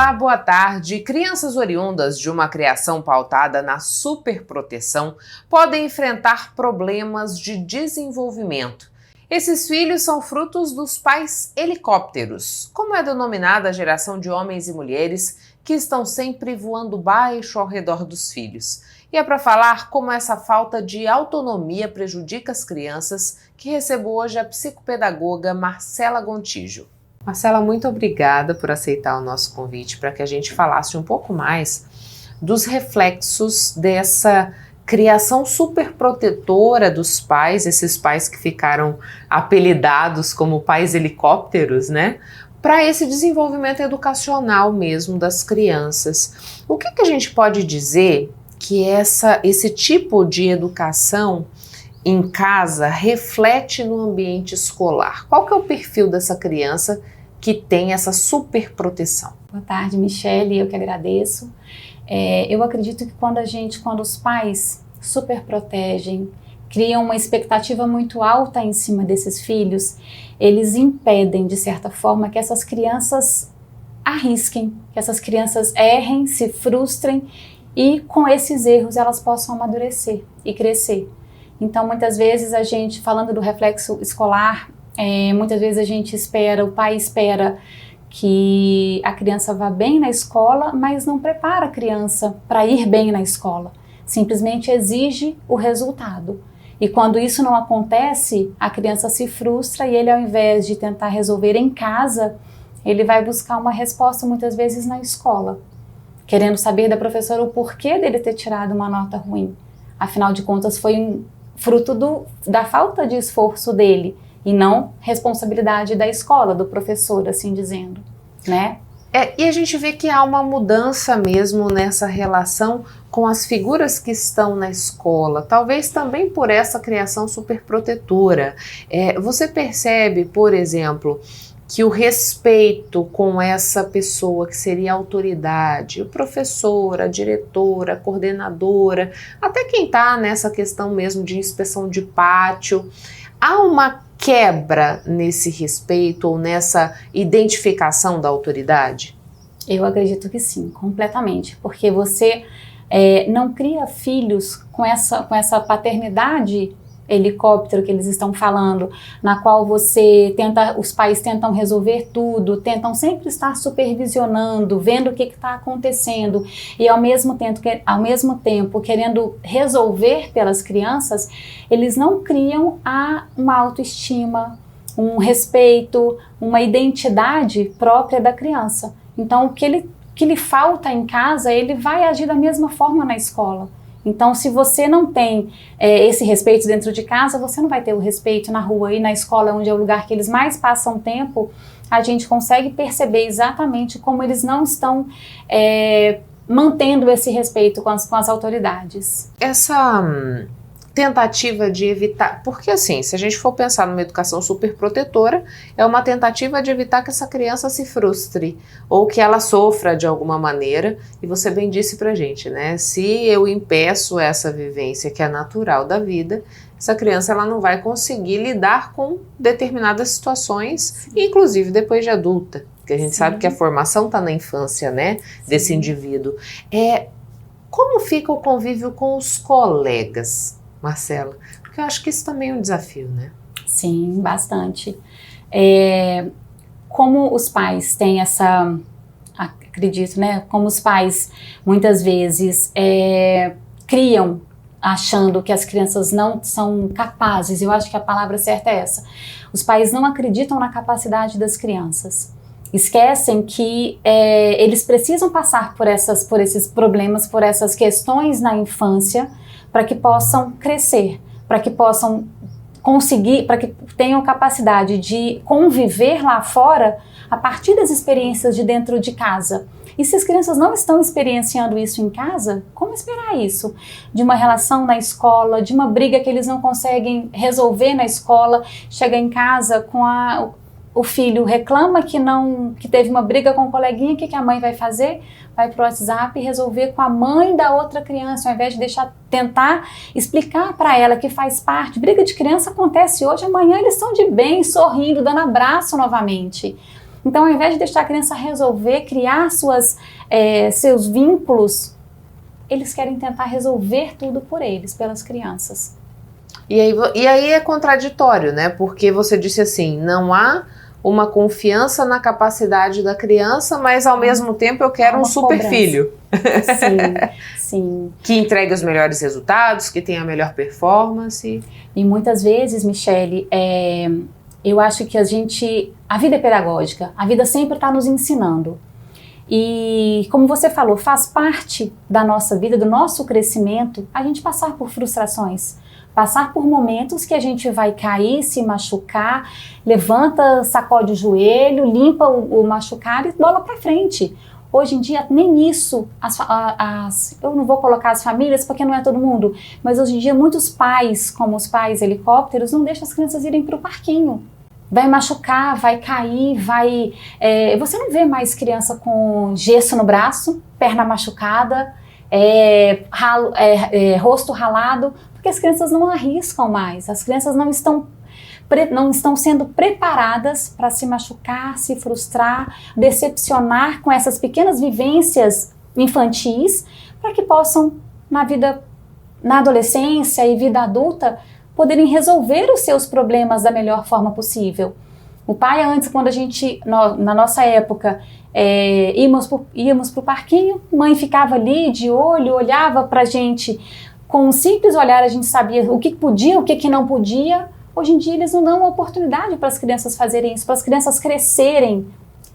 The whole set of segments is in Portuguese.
Olá, boa tarde. Crianças oriundas de uma criação pautada na superproteção podem enfrentar problemas de desenvolvimento. Esses filhos são frutos dos pais helicópteros, como é denominada a geração de homens e mulheres que estão sempre voando baixo ao redor dos filhos. E é para falar como essa falta de autonomia prejudica as crianças que recebo hoje a psicopedagoga Marcela Gontijo. Marcela, muito obrigada por aceitar o nosso convite para que a gente falasse um pouco mais dos reflexos dessa criação superprotetora dos pais, esses pais que ficaram apelidados como pais helicópteros, né? Para esse desenvolvimento educacional mesmo das crianças. O que a gente pode dizer que esse tipo de educação em casa reflete no ambiente escolar? Qual que é o perfil dessa criança que tem essa super proteção? Boa tarde, Michele, eu que agradeço. Eu acredito que quando os pais super protegem, criam uma expectativa muito alta em cima desses filhos, eles impedem, de certa forma, que essas crianças arrisquem, que essas crianças errem, se frustrem e com esses erros elas possam amadurecer e crescer. Então, muitas vezes a gente, falando do reflexo escolar, muitas vezes a gente espera, o pai espera que a criança vá bem na escola, mas não prepara a criança para ir bem na escola. Simplesmente exige o resultado. E quando isso não acontece, a criança se frustra e ele, ao invés de tentar resolver em casa, ele vai buscar uma resposta muitas vezes na escola, querendo saber da professora o porquê dele ter tirado uma nota ruim. Afinal de contas, foi fruto da falta de esforço dele e não responsabilidade da escola, do professor, assim dizendo, né? E a gente vê que há uma mudança mesmo nessa relação com as figuras que estão na escola, talvez também por essa criação superprotetora. Você percebe, por exemplo, que o respeito com essa pessoa que seria a autoridade, o professor, a diretora, a coordenadora, até quem está nessa questão mesmo de inspeção de pátio, há uma quebra nesse respeito ou nessa identificação da autoridade? Eu acredito que sim, completamente, porque você não cria filhos com essa paternidade helicóptero que eles estão falando, na qual os pais tentam resolver tudo, tentam sempre estar supervisionando, vendo o que está acontecendo e ao mesmo tempo querendo resolver pelas crianças, eles não criam uma autoestima, um respeito, uma identidade própria da criança. Então o que lhe falta em casa, ele vai agir da mesma forma na escola. Então, se você não tem esse respeito dentro de casa, você não vai ter o respeito na rua e na escola, onde é o lugar que eles mais passam tempo. A gente consegue perceber exatamente como eles não estão mantendo esse respeito com as autoridades. Essa tentativa de evitar, porque assim, se a gente for pensar numa educação superprotetora, é uma tentativa de evitar que essa criança se frustre ou que ela sofra de alguma maneira, e você bem disse pra gente, né? Se eu impeço essa vivência que é natural da vida, essa criança ela não vai conseguir lidar com determinadas situações, inclusive depois de adulta, porque a gente sabe que a formação está na infância, né, desse indivíduo. Como fica o convívio com os colegas, Marcela? Porque eu acho que isso também é um desafio, né? Sim, bastante. Como os pais têm acredito, né? Como os pais muitas vezes criam achando que as crianças não são capazes, eu acho que a palavra certa é essa. Os pais não acreditam na capacidade das crianças. Esquecem que eles precisam passar por esses problemas, por essas questões na infância, para que possam crescer, para que possam conseguir, para que tenham capacidade de conviver lá fora a partir das experiências de dentro de casa. E se as crianças não estão experienciando isso em casa, como esperar isso? De uma relação na escola, de uma briga que eles não conseguem resolver na escola, chega em casa com o filho reclama que teve uma briga com o coleguinha, o que a mãe vai fazer? Vai pro WhatsApp e resolver com a mãe da outra criança, ao invés de tentar explicar para ela que faz parte. Briga de criança acontece hoje, amanhã eles estão de bem, sorrindo, dando abraço novamente. Então, ao invés de deixar a criança resolver, criar seus vínculos, eles querem tentar resolver tudo por eles, pelas crianças. E aí é contraditório, né? Porque você disse assim, não há uma confiança na capacidade da criança, mas ao mesmo tempo eu quero um super filho. Sim, sim. Que entregue os melhores resultados, que tenha a melhor performance. E muitas vezes, Michele, eu acho que a vida é pedagógica, a vida sempre está nos ensinando. E como você falou, faz parte da nossa vida, do nosso crescimento, a gente passar por frustrações. Passar por momentos que a gente vai cair, se machucar, levanta, sacode o joelho, limpa o machucado e bola para frente. Hoje em dia, nem isso, eu não vou colocar as famílias porque não é todo mundo, mas hoje em dia muitos pais, como os pais helicópteros, não deixam as crianças irem para o parquinho. Vai machucar, vai cair, você não vê mais criança com gesso no braço, perna machucada, rosto ralado, porque as crianças não arriscam mais, as crianças não estão sendo preparadas para se machucar, se frustrar, decepcionar com essas pequenas vivências infantis, para que possam, na adolescência e vida adulta, poderem resolver os seus problemas da melhor forma possível. O pai antes, quando na nossa época, íamos para o parquinho, mãe ficava ali de olho, olhava para a gente, com um simples olhar a gente sabia o que podia, o que não podia. Hoje em dia eles não dão uma oportunidade para as crianças fazerem isso, para as crianças crescerem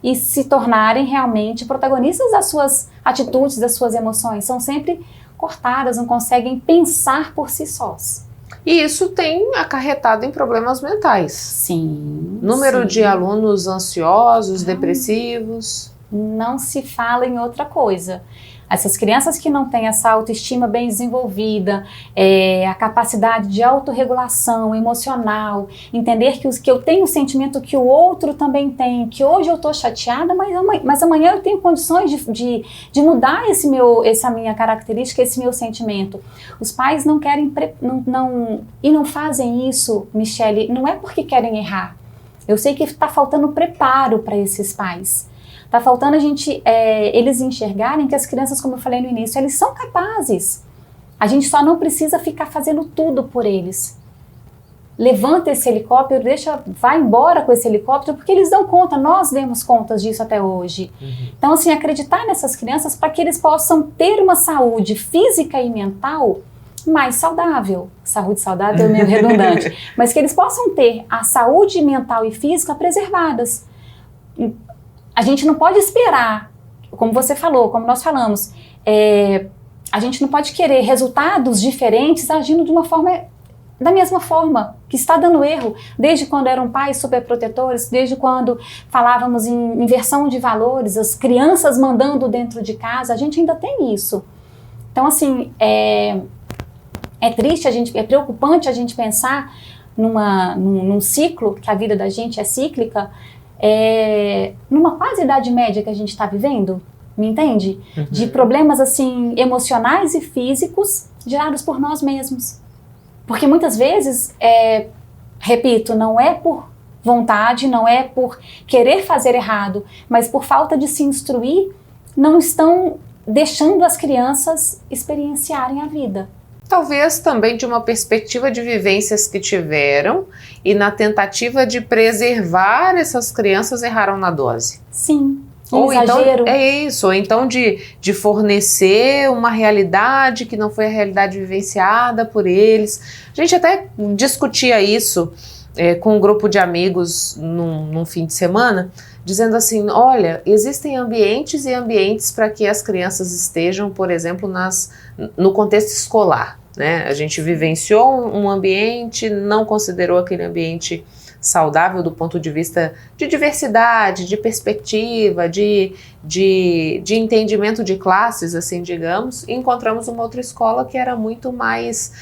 e se tornarem realmente protagonistas das suas atitudes, das suas emoções. São sempre cortadas, não conseguem pensar por si sós. E isso tem acarretado em problemas mentais. Sim. Número de alunos ansiosos, depressivos. Não se fala em outra coisa. Essas crianças que não têm essa autoestima bem desenvolvida, a capacidade de autorregulação emocional, entender que eu tenho o sentimento que o outro também tem, que hoje eu estou chateada, mas amanhã eu tenho condições de mudar essa minha característica, esse meu sentimento. Os pais não querem, não fazem isso, Michele, não é porque querem errar. Eu sei que está faltando preparo para esses pais. Está faltando eles enxergarem que as crianças, como eu falei no início, eles são capazes. A gente só não precisa ficar fazendo tudo por eles. Levanta esse helicóptero, vai embora com esse helicóptero, porque eles dão conta, nós demos contas disso até hoje. Então, assim, acreditar nessas crianças para que eles possam ter uma saúde física e mental mais saudável. Saúde saudável é meio redundante. Mas que eles possam ter a saúde mental e física preservadas. A gente não pode esperar, como você falou, como nós falamos, a gente não pode querer resultados diferentes agindo da mesma forma, que está dando erro, desde quando eram pais superprotetores, desde quando falávamos em inversão de valores, as crianças mandando dentro de casa, a gente ainda tem isso. Então, assim, é triste, é preocupante a gente pensar num ciclo, que a vida da gente é cíclica, numa quase idade média que a gente está vivendo, me entende? De problemas assim emocionais e físicos gerados por nós mesmos. Porque muitas vezes, repito, não é por vontade, não é por querer fazer errado, mas por falta de se instruir, não estão deixando as crianças experienciarem a vida. Talvez também de uma perspectiva de vivências que tiveram e na tentativa de preservar essas crianças erraram na dose. Sim, ou exagero. Então, ou então de fornecer uma realidade que não foi a realidade vivenciada por eles. A gente até discutia isso com um grupo de amigos num fim de semana, dizendo assim, olha, existem ambientes e ambientes para que as crianças estejam, por exemplo, no contexto escolar. Né? A gente vivenciou um ambiente, não considerou aquele ambiente saudável do ponto de vista de diversidade, de perspectiva, de entendimento de classes, assim, digamos, e encontramos uma outra escola que era muito mais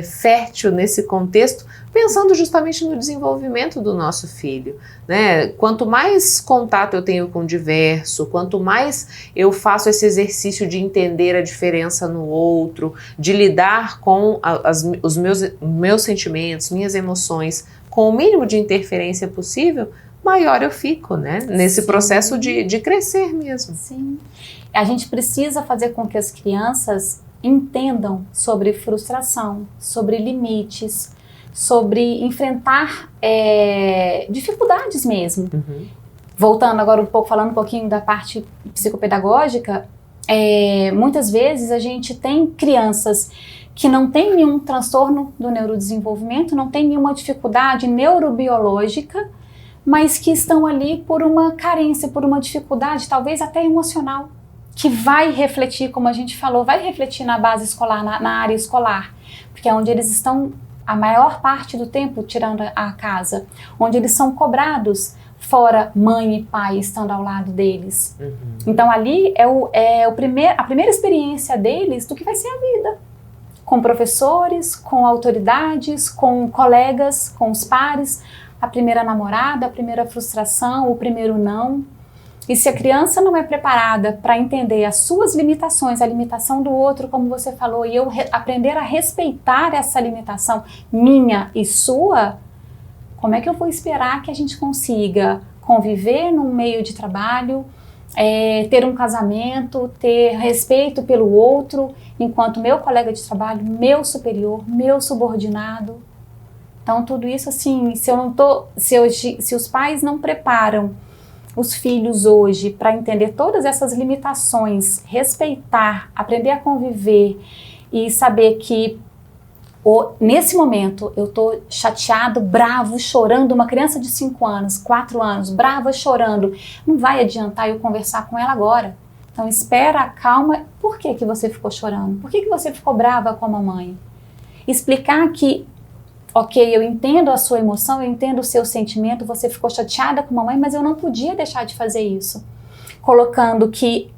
fértil nesse contexto, pensando justamente no desenvolvimento do nosso filho, né? Quanto mais contato eu tenho com o diverso, quanto mais eu faço esse exercício de entender a diferença no outro, de lidar com os meus sentimentos, minhas emoções, com o mínimo de interferência possível, maior eu fico, né? Nesse Sim. processo de crescer mesmo. Sim. A gente precisa fazer com que as crianças entendam sobre frustração, sobre limites, sobre enfrentar dificuldades mesmo. Uhum. Voltando agora falando um pouquinho da parte psicopedagógica, muitas vezes a gente tem crianças que não têm nenhum transtorno do neurodesenvolvimento, não tem nenhuma dificuldade neurobiológica, mas que estão ali por uma carência, por uma dificuldade, talvez até emocional, que vai refletir, como a gente falou, vai refletir na base escolar, na área escolar, porque é onde eles estão a maior parte do tempo tirando a casa, onde eles são cobrados, fora mãe e pai estando ao lado deles. Uhum. Então ali a primeira experiência deles do que vai ser a vida, com professores, com autoridades, com colegas, com os pares, a primeira namorada, a primeira frustração, o primeiro não. E se a criança não é preparada para entender as suas limitações, a limitação do outro, como você falou, e eu aprender a respeitar essa limitação minha e sua, como é que eu vou esperar que a gente consiga conviver num meio de trabalho, ter um casamento, ter respeito pelo outro, enquanto meu colega de trabalho, meu superior, meu subordinado? Então tudo isso assim, se os pais não preparam os filhos hoje para entender todas essas limitações, respeitar, aprender a conviver e saber que nesse momento eu estou chateado, bravo, chorando, uma criança de 5 anos, 4 anos, brava, chorando, não vai adiantar eu conversar com ela agora. Então espera, calma, por que você ficou chorando? Por que você ficou brava com a mamãe? Explicar que ok, eu entendo a sua emoção, eu entendo o seu sentimento, você ficou chateada com a mamãe, mas eu não podia deixar de fazer isso. Colocando que,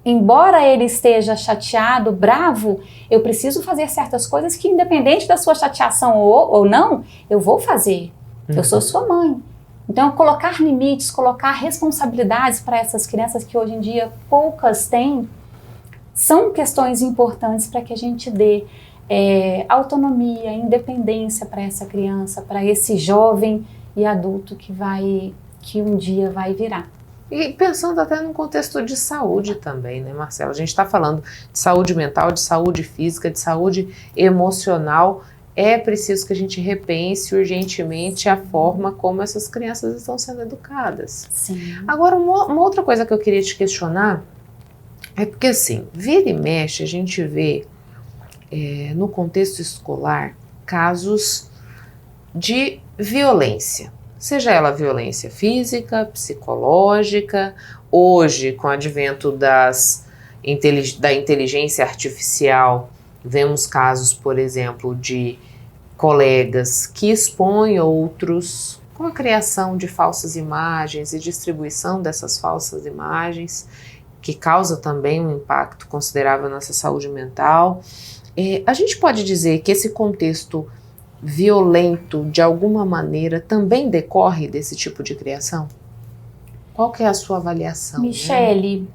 embora ele esteja chateado, bravo, eu preciso fazer certas coisas que, independente da sua chateação ou não, eu vou fazer. Uhum. Eu sou sua mãe. Então, colocar limites, colocar responsabilidades para essas crianças que hoje em dia poucas têm, são questões importantes para que a gente dê autonomia, independência para essa criança, para esse jovem e adulto que um dia vai virar. E pensando até num contexto de saúde também, né, Marcela? A gente está falando de saúde mental, de saúde física, de saúde emocional. É preciso que a gente repense urgentemente a forma como essas crianças estão sendo educadas. Sim. Agora, uma outra coisa que eu queria te questionar é porque, assim, vira e mexe, a gente vê no contexto escolar casos de violência, seja ela violência física, psicológica. Hoje, com o advento da inteligência artificial, vemos casos, por exemplo, de colegas que expõem outros com a criação de falsas imagens e distribuição dessas falsas imagens, que causa também um impacto considerável na nossa saúde mental. A gente pode dizer que esse contexto violento, de alguma maneira, também decorre desse tipo de criação? Qual que é a sua avaliação? Michele,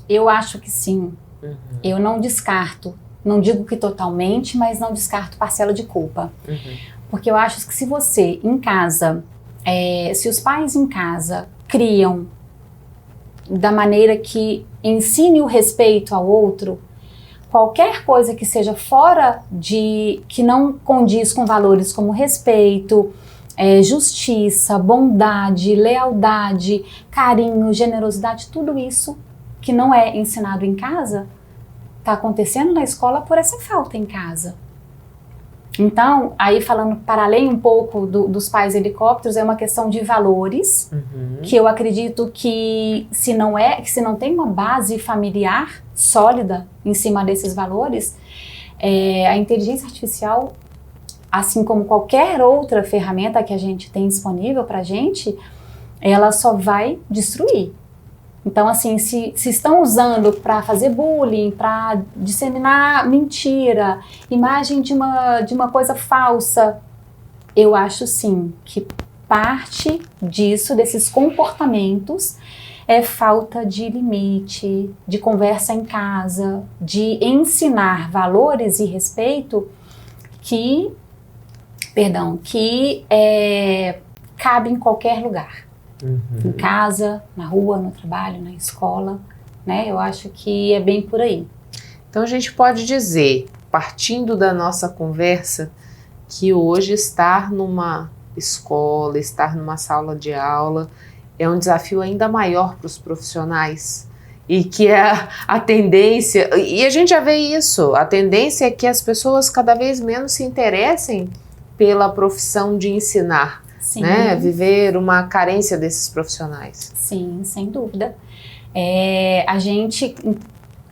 eu acho que sim. Uhum. Eu não descarto, não digo que totalmente, mas não descarto parcela de culpa. Uhum. Porque eu acho que se você, em casa, se os pais em casa criam da maneira que ensine o respeito ao outro, qualquer coisa que seja fora que não condiz com valores como respeito, justiça, bondade, lealdade, carinho, generosidade, tudo isso que não é ensinado em casa, está acontecendo na escola por essa falta em casa. Então, aí falando para além um pouco dos pais helicópteros, é uma questão de valores, que eu acredito que se não tem uma base familiar sólida em cima desses valores, a inteligência artificial, assim como qualquer outra ferramenta que a gente tem disponível para a gente, ela só vai destruir. Então, assim, se estão usando para fazer bullying, para disseminar mentira, imagem de uma coisa falsa, eu acho sim que parte disso, desses comportamentos, é falta de limite, de conversa em casa, de ensinar valores e respeito que cabe em qualquer lugar. Em casa, na rua, no trabalho, na escola, né? Eu acho que é bem por aí. Então a gente pode dizer, partindo da nossa conversa, que hoje estar numa escola, estar numa sala de aula é um desafio ainda maior para os profissionais e que a tendência, e a gente já vê isso, a tendência é que as pessoas cada vez menos se interessem pela profissão de ensinar, né? Viver uma carência desses profissionais. Sim, sem dúvida. A gente,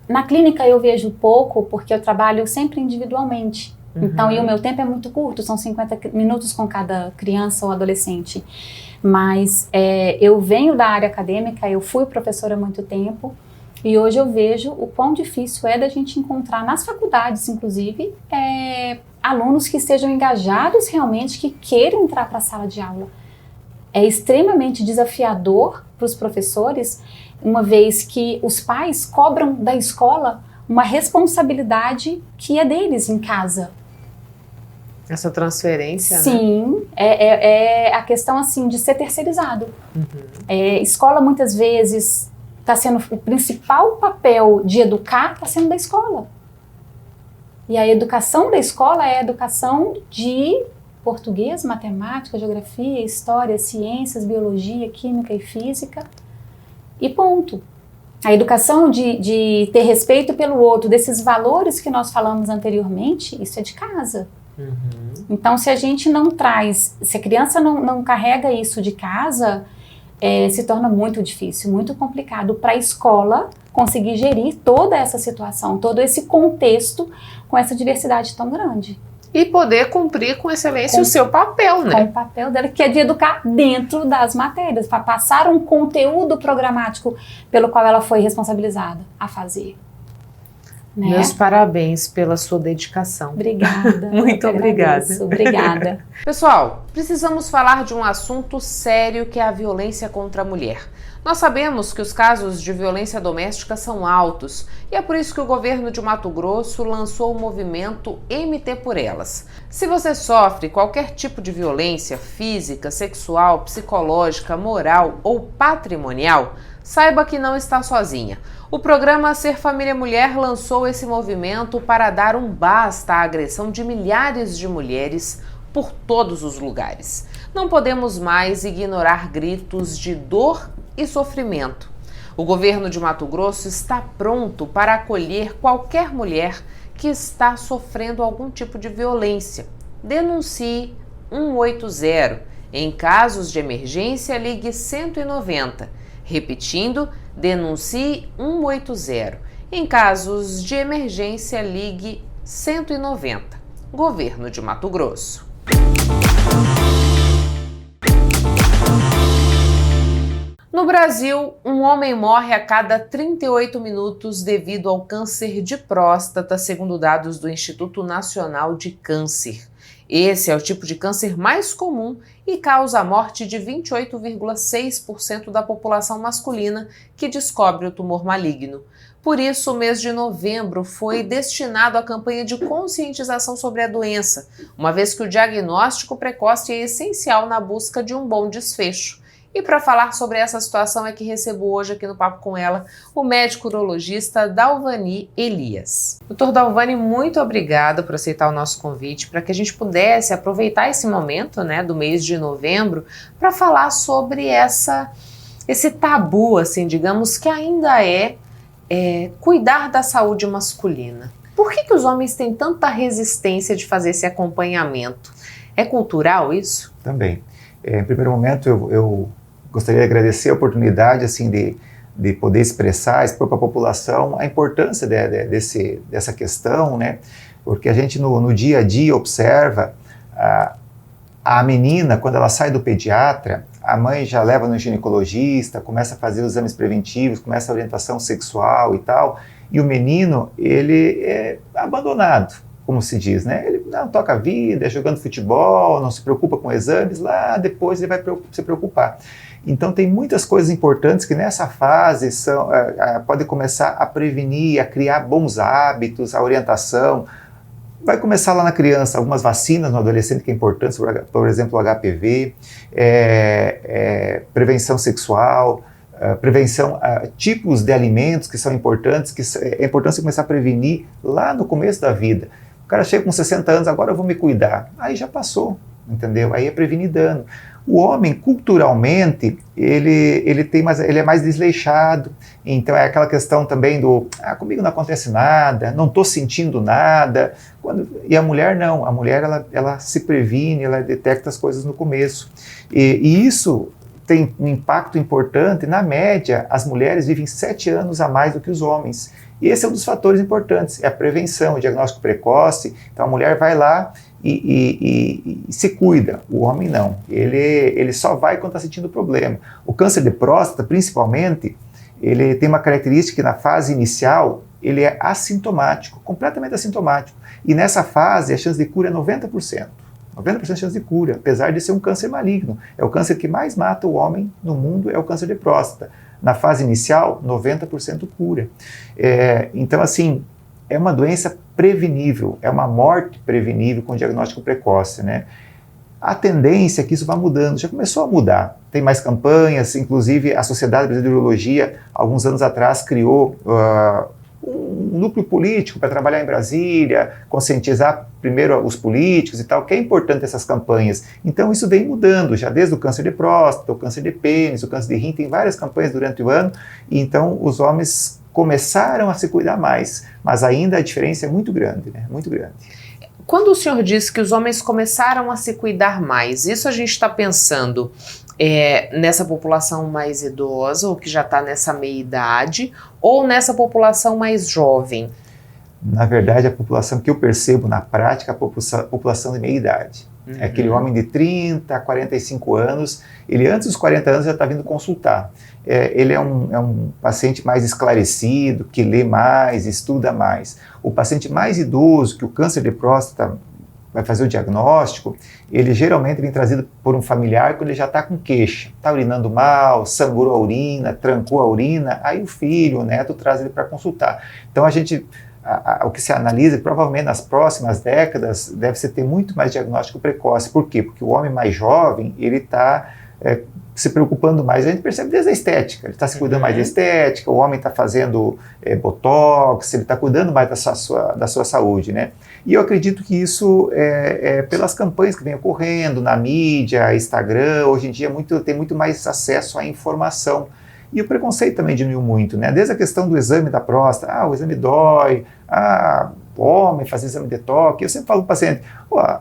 na clínica eu vejo pouco porque eu trabalho sempre individualmente. Então, e o meu tempo é muito curto, são 50 minutos com cada criança ou adolescente. Mas eu venho da área acadêmica, eu fui professora há muito tempo, e hoje eu vejo o quão difícil é da gente encontrar nas faculdades, inclusive, alunos que estejam engajados realmente, que queiram entrar para a sala de aula. É extremamente desafiador para os professores, uma vez que os pais cobram da escola uma responsabilidade que é deles em casa. Essa transferência, sim, né? É a questão assim de ser terceirizado. Escola muitas vezes está sendo o principal papel de educar, está sendo da escola. E a educação da escola é a educação de português, matemática, geografia, história, ciências, biologia, química e física e ponto. A educação de ter respeito pelo outro, desses valores que nós falamos anteriormente, isso é de casa. Então, se a gente não traz, se a criança não carrega isso de casa, se torna muito difícil, muito complicado para a escola conseguir gerir toda essa situação, todo esse contexto com essa diversidade tão grande. E poder cumprir com excelência o seu papel, né? Com o papel dela, que é de educar dentro das matérias, para passar um conteúdo programático pelo qual ela foi responsabilizada a fazer. Né? Meus parabéns pela sua dedicação. Obrigada. Muito obrigada. Obrigada. Pessoal, precisamos falar de um assunto sério que é a violência contra a mulher. Nós sabemos que os casos de violência doméstica são altos e é por isso que o governo de Mato Grosso lançou o movimento MT por Elas. Se você sofre qualquer tipo de violência física, sexual, psicológica, moral ou patrimonial, saiba que não está sozinha. O programa Ser Família Mulher lançou esse movimento para dar um basta à agressão de milhares de mulheres por todos os lugares. Não podemos mais ignorar gritos de dor e sofrimento. O governo de Mato Grosso está pronto para acolher qualquer mulher que está sofrendo algum tipo de violência. Denuncie 180. Em casos de emergência, ligue 190. Repetindo, denuncie 180. Em casos de emergência, ligue 190. Governo de Mato Grosso. No Brasil, um homem morre a cada 38 minutos devido ao câncer de próstata, segundo dados do Instituto Nacional de Câncer. Esse é o tipo de câncer mais comum e causa a morte de 28,6% da população masculina que descobre o tumor maligno. Por isso, o mês de novembro foi destinado à campanha de conscientização sobre a doença, uma vez que o diagnóstico precoce é essencial na busca de um bom desfecho. E para falar sobre essa situação é que recebo hoje aqui no Papo com Ela o médico urologista Dalvani Elias. Doutor Dalvani, muito obrigada por aceitar o nosso convite para que a gente pudesse aproveitar esse momento, né, do mês de novembro para falar sobre esse tabu, assim, digamos, que ainda é cuidar da saúde masculina. Por que os homens têm tanta resistência de fazer esse acompanhamento? É cultural isso? Também. Em primeiro momento, eu gostaria de agradecer a oportunidade assim, de poder expressar, expor para a população a importância dessa questão, né? Porque a gente no dia a dia observa a menina, quando ela sai do pediatra, a mãe já leva no ginecologista, começa a fazer os exames preventivos, começa a orientação sexual e tal, e o menino, ele é abandonado, como se diz, né? Ele não toca a vida, é jogando futebol, não se preocupa com exames, lá depois ele vai se preocupar. Então tem muitas coisas importantes que nessa fase podem começar a prevenir, a criar bons hábitos, a orientação, Vai começar lá na criança, algumas vacinas no adolescente que é importante, por exemplo, o HPV, prevenção sexual, prevenção, tipos de alimentos que são importantes, que é importante você começar a prevenir lá no começo da vida. O cara chega com 60 anos, agora eu vou me cuidar. Aí já passou, entendeu? Aí é prevenir dano. O homem, culturalmente, ele é mais desleixado, então é aquela questão também do, comigo não acontece nada, não estou sentindo nada. E a mulher não, a mulher ela se previne, ela detecta as coisas no começo. E isso tem um impacto importante. Na média, as mulheres vivem 7 anos a mais do que os homens. E esse é um dos fatores importantes, é a prevenção, o diagnóstico precoce. Então a mulher vai lá e se cuida, o homem não. Ele só vai quando está sentindo problema. O câncer de próstata, principalmente, ele tem uma característica que na fase inicial ele é assintomático, completamente assintomático. E nessa fase a chance de cura é 90%. 90% de chance de cura, apesar de ser um câncer maligno. É o câncer que mais mata o homem no mundo, é o câncer de próstata. Na fase inicial, 90% cura. Então, assim, é uma doença prevenível, é uma morte prevenível com diagnóstico precoce, né? A tendência é que isso vá mudando, já começou a mudar. Tem mais campanhas, inclusive a Sociedade Brasileira de Urologia, alguns anos atrás, criou um núcleo político para trabalhar em Brasília, conscientizar primeiro os políticos e tal, que é importante essas campanhas. Então isso vem mudando, já desde o câncer de próstata, o câncer de pênis, o câncer de rim, tem várias campanhas durante o ano, e então os homens começaram a se cuidar mais, mas ainda a diferença é muito grande, né? Muito grande. Quando o senhor disse que os homens começaram a se cuidar mais, isso a gente está pensando nessa população mais idosa, ou que já está nessa meia-idade, ou nessa população mais jovem? Na verdade, a população que eu percebo na prática é a população de meia-idade. É aquele homem de 30 a 45 anos, ele antes dos 40 anos já está vindo consultar. Ele é um paciente mais esclarecido, que lê mais, estuda mais. O paciente mais idoso, que o câncer de próstata vai fazer o diagnóstico, ele geralmente vem trazido por um familiar quando ele já está com queixa. Está urinando mal, sangrou a urina, trancou a urina, aí o filho, o neto traz ele para consultar. Então o que se analisa, provavelmente nas próximas décadas, deve-se ter muito mais diagnóstico precoce. Por quê? Porque o homem mais jovem, ele está se preocupando mais, a gente percebe desde a estética, ele está se cuidando mais da estética, o homem está fazendo botox, ele está cuidando mais da sua saúde, né? E eu acredito que isso pelas campanhas que vem ocorrendo na mídia, Instagram, hoje em dia tem muito mais acesso à informação. E o preconceito também diminuiu muito, né? Desde a questão do exame da próstata, o exame dói, o homem fazer exame de toque. Eu sempre falo para o paciente,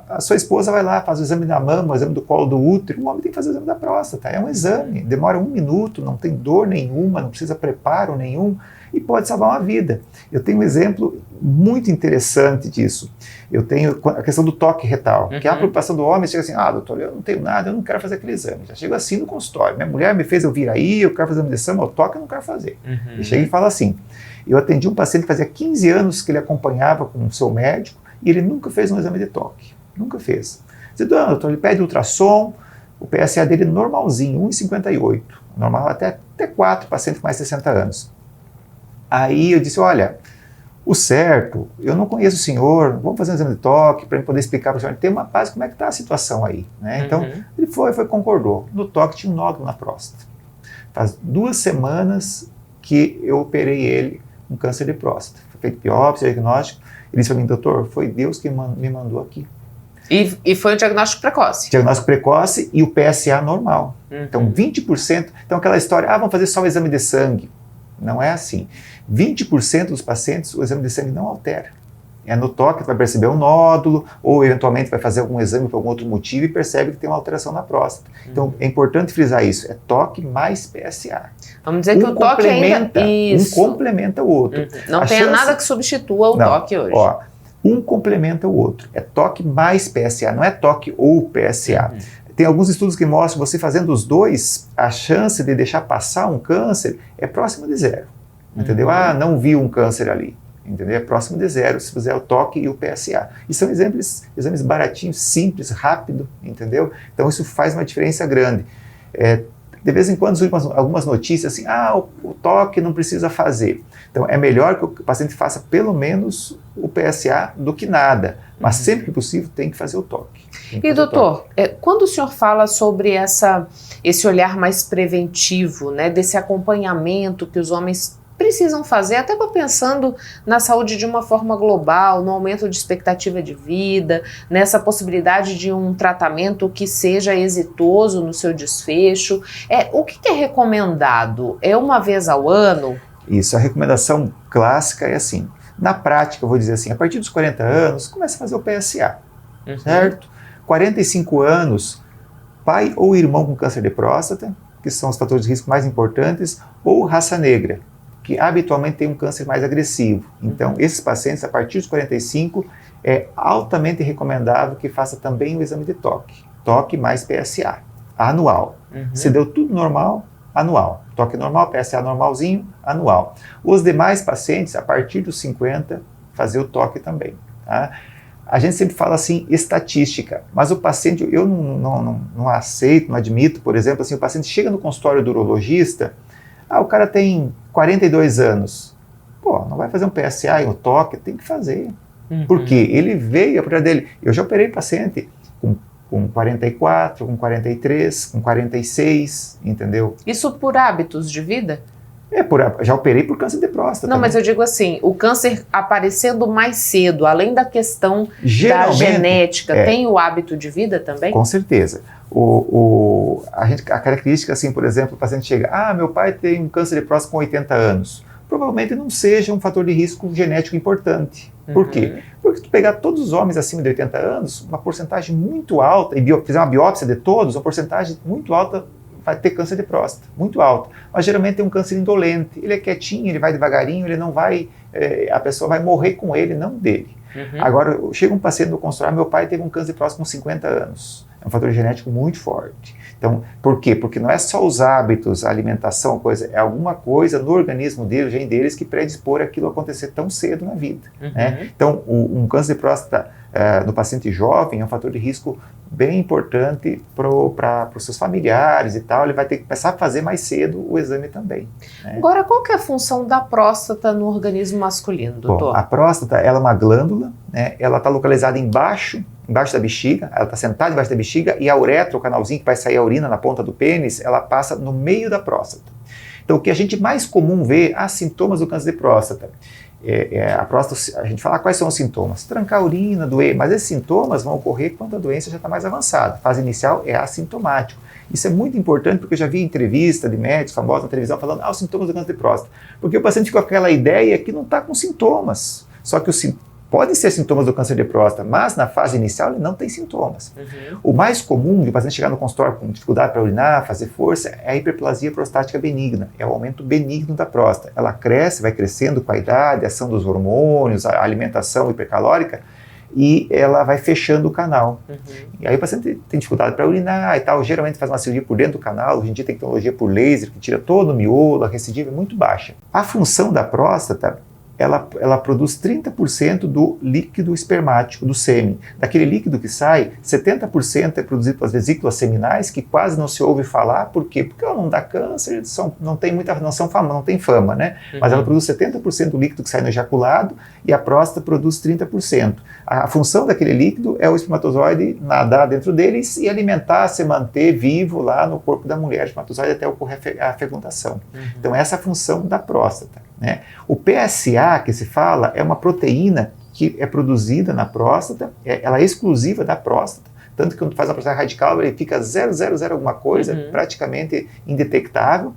a sua esposa vai lá, faz o exame da mama, o exame do colo do útero, o homem tem que fazer o exame da próstata. É um exame, demora 1 minuto, não tem dor nenhuma, não precisa preparo nenhum e pode salvar uma vida. Eu tenho um exemplo muito interessante disso. Eu tenho a questão do toque retal, que é a preocupação do homem, chega assim, doutor, eu não tenho nada, eu não quero fazer aquele exame. Já chego assim no consultório, minha mulher me fez eu vir aí, eu quero fazer uma exame, o toque eu não quero fazer. E chega e fala assim, eu atendi um paciente que fazia 15 anos que ele acompanhava com o seu médico e ele nunca fez um exame de toque, nunca fez. Disse, doutor, ele pede ultrassom, o PSA dele é normalzinho, 1,58, normal até 4, paciente com mais de 60 anos. Aí eu disse, olha, o certo, eu não conheço o senhor, vamos fazer um exame de toque para ele poder explicar para o senhor, tem uma base, como é que está a situação aí, né? Então, ele concordou. No toque tinha um nódulo na próstata. Faz 2 semanas que eu operei ele com câncer de próstata. Foi feito biópsia, diagnóstico. Ele disse para mim, doutor, foi Deus que me mandou aqui. E foi um diagnóstico precoce? Diagnóstico precoce e o PSA normal. Então, 20%. Então, aquela história, vamos fazer só o exame de sangue. Não é assim. 20% dos pacientes, o exame de sangue não altera. É no toque que vai perceber um nódulo, ou eventualmente vai fazer algum exame por algum outro motivo e percebe que tem uma alteração na próstata. Então, é importante frisar isso. É toque mais PSA. Vamos dizer que o toque ainda... Um complementa o outro. Não tem nada que substitua o toque hoje. Um complementa o outro. É toque mais PSA, não é toque ou PSA. Tem alguns estudos que mostram você fazendo os dois, a chance de deixar passar um câncer é próxima de 0. Entendeu? Não vi um câncer ali. Entendeu? É próximo de 0 se fizer o toque e o PSA. E são exames baratinhos, simples, rápido, entendeu? Então isso faz uma diferença grande. De vez em quando surgem algumas notícias assim, o toque não precisa fazer. Então é melhor que o paciente faça pelo menos Uhum. o PSA do que nada, mas sempre que possível tem que fazer o toque. E doutor, quando o senhor fala sobre esse olhar mais preventivo, né, desse acompanhamento que os homens precisam fazer, até pensando na saúde de uma forma global, no aumento de expectativa de vida, nessa possibilidade de um tratamento que seja exitoso no seu desfecho, o que é recomendado? É uma vez ao ano? Isso, a recomendação clássica é assim, na prática eu vou dizer assim, a partir dos 40 anos, começa a fazer o PSA, certo? 45 anos, pai ou irmão com câncer de próstata, que são os fatores de risco mais importantes, ou raça negra, que habitualmente tem um câncer mais agressivo. Então, esses pacientes, a partir dos 45, é altamente recomendável que faça também o exame de toque. Toque mais PSA, anual. Se deu tudo normal, anual. Toque normal, PSA normalzinho, anual. Os demais pacientes, a partir dos 50, fazer o toque também. Tá? A gente sempre fala assim, estatística, mas o paciente, eu não aceito, não admito, por exemplo, assim, o paciente chega no consultório do urologista, o cara tem 42 anos, não vai fazer um PSA e um toque, tem que fazer. Porque ele veio, apesar dele, eu já operei paciente com 44, com 43, com 46, entendeu? Isso por hábitos de vida? Já operei por câncer de próstata. Não, mas eu digo assim, o câncer aparecendo mais cedo, além da questão da genética, tem o hábito de vida também? Com certeza. A característica, assim, por exemplo, o paciente chega, meu pai tem um câncer de próstata com 80 anos. Provavelmente não seja um fator de risco genético importante. Por quê? Porque se tu pegar todos os homens acima de 80 anos, uma porcentagem muito alta, e fizer uma biópsia de todos, uma porcentagem muito alta vai ter câncer de próstata, muito alto. Mas geralmente é um câncer indolente, ele é quietinho, ele vai devagarinho, ele não vai, a pessoa vai morrer com ele, não dele. Agora, chega um paciente no consultório, meu pai teve um câncer de próstata com 50 anos, é um fator genético muito forte. Então, por quê? Porque não é só os hábitos, a alimentação, é alguma coisa no organismo dele, o gene deles, que predispor aquilo a acontecer tão cedo na vida. Né? Então, um câncer de próstata no paciente jovem é um fator de risco bem importante para os seus familiares e tal, ele vai ter que começar a fazer mais cedo o exame também. Né? Agora, qual que é a função da próstata no organismo masculino, doutor? Bom, a próstata, ela é uma glândula, né? Ela está localizada embaixo da bexiga, ela está sentada embaixo da bexiga e a uretra, o canalzinho que vai sair a urina na ponta do pênis, ela passa no meio da próstata. Então, o que a gente mais comum vê, sintomas do câncer de próstata. A próstata, a gente fala quais são os sintomas. Trancar a urina, doer, mas esses sintomas vão ocorrer quando a doença já está mais avançada. A fase inicial é assintomático. Isso é muito importante porque eu já vi entrevista de médicos famosos na televisão falando os sintomas do câncer de próstata. Porque o paciente fica com aquela ideia que não está com sintomas. Só que podem ser sintomas do câncer de próstata, mas na fase inicial ele não tem sintomas. O mais comum de o paciente chegar no consultório com dificuldade para urinar, fazer força, é a hiperplasia prostática benigna, é o aumento benigno da próstata. Ela cresce, vai crescendo com a idade, a ação dos hormônios, a alimentação hipercalórica, e ela vai fechando o canal. E aí o paciente tem dificuldade para urinar e tal, geralmente faz uma cirurgia por dentro do canal, hoje em dia tem tecnologia por laser, que tira todo o miolo, a recidiva é muito baixa. A função da próstata, ela produz 30% do líquido espermático, do sêmen. Daquele líquido que sai, 70% é produzido pelas vesículas seminais, que quase não se ouve falar. Por quê? Porque ela não dá câncer, não tem fama, né? Mas ela produz 70% do líquido que sai no ejaculado e a próstata produz 30%. A função daquele líquido é o espermatozoide nadar dentro deles e alimentar, se manter vivo lá no corpo da mulher, o espermatozoide até ocorrer a fecundação. Então essa é a função da próstata. Né? O PSA que se fala é uma proteína que é produzida na próstata, ela é exclusiva da próstata, tanto que quando faz a próstata radical ele fica 000 alguma coisa, praticamente indetectável,